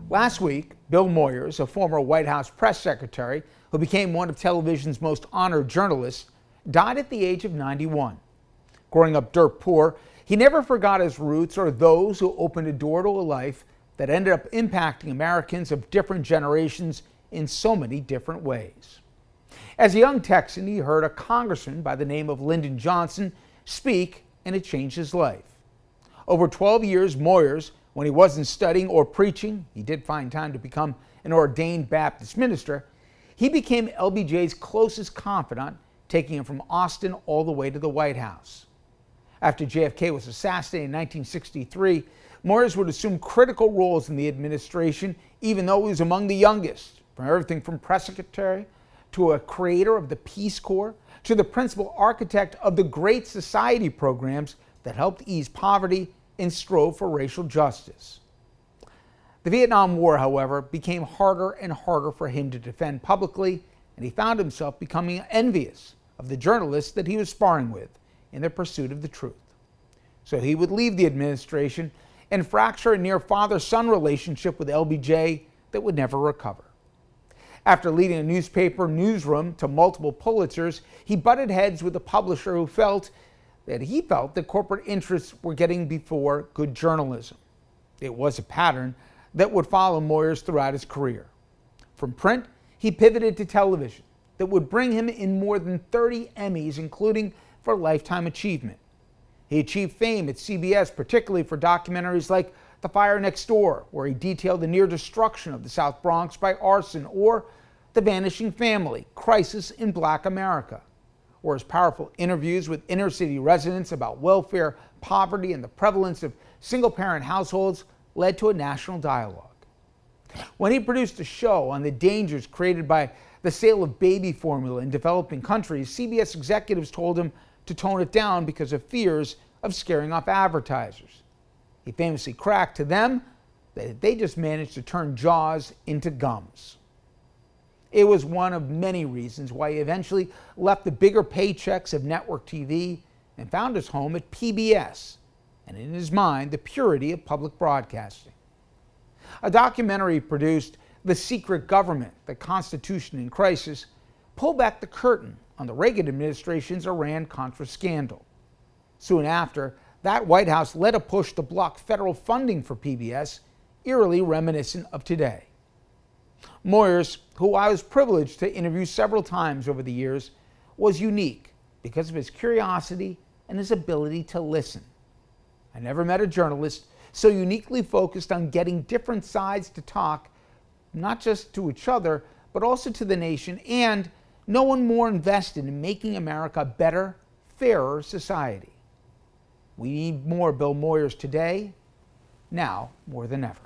Last week, Bill Moyers, a former White House press secretary who became one of television's most honored journalists, died at the age of 91. Growing up dirt poor, he never forgot his roots or those who opened a door to a life that ended up impacting Americans of different generations in so many different ways. As a young Texan, he heard a congressman by the name of Lyndon Johnson speak, and it changed his life. Over 12 years, Moyers, when he wasn't studying or preaching, he did find time to become an ordained Baptist minister. He became LBJ's closest confidant, taking him from Austin all the way to the White House. After JFK was assassinated in 1963, Moyers would assume critical roles in the administration, even though he was among the youngest, from everything from press secretary to a creator of the Peace Corps to the principal architect of the Great Society programs that helped ease poverty and strove for racial justice. The Vietnam War, however, became harder and harder for him to defend publicly, and he found himself becoming envious of the journalists that he was sparring with in their pursuit of the truth. So he would leave the administration and fracture a near father-son relationship with LBJ that would never recover. After leading a newspaper newsroom to multiple Pulitzers, he butted heads with a publisher who felt that corporate interests were getting before good journalism. It was a pattern that would follow Moyers throughout his career. From print, he pivoted to television that would bring him in more than 30 Emmys, including for Lifetime Achievement. He achieved fame at CBS, particularly for documentaries like The Fire Next Door, where he detailed the near destruction of the South Bronx by arson, or The Vanishing Family, Crisis in Black America, or his powerful interviews with inner-city residents about welfare, poverty, and the prevalence of single-parent households led to a national dialogue. When he produced a show on the dangers created by the sale of baby formula in developing countries, CBS executives told him to tone it down because of fears of scaring off advertisers. He famously cracked to them that they just managed to turn jaws into gums. It was one of many reasons why he eventually left the bigger paychecks of network TV and found his home at PBS, and in his mind, the purity of public broadcasting. A documentary produced, The Secret Government, The Constitution in Crisis, pulled back the curtain on the Reagan administration's Iran-Contra scandal. Soon after, that White House led a push to block federal funding for PBS, eerily reminiscent of today. Moyers, who I was privileged to interview several times over the years, was unique because of his curiosity and his ability to listen. I never met a journalist so uniquely focused on getting different sides to talk, not just to each other, but also to the nation, and no one more invested in making America a better, fairer society. We need more Bill Moyers today, now more than ever.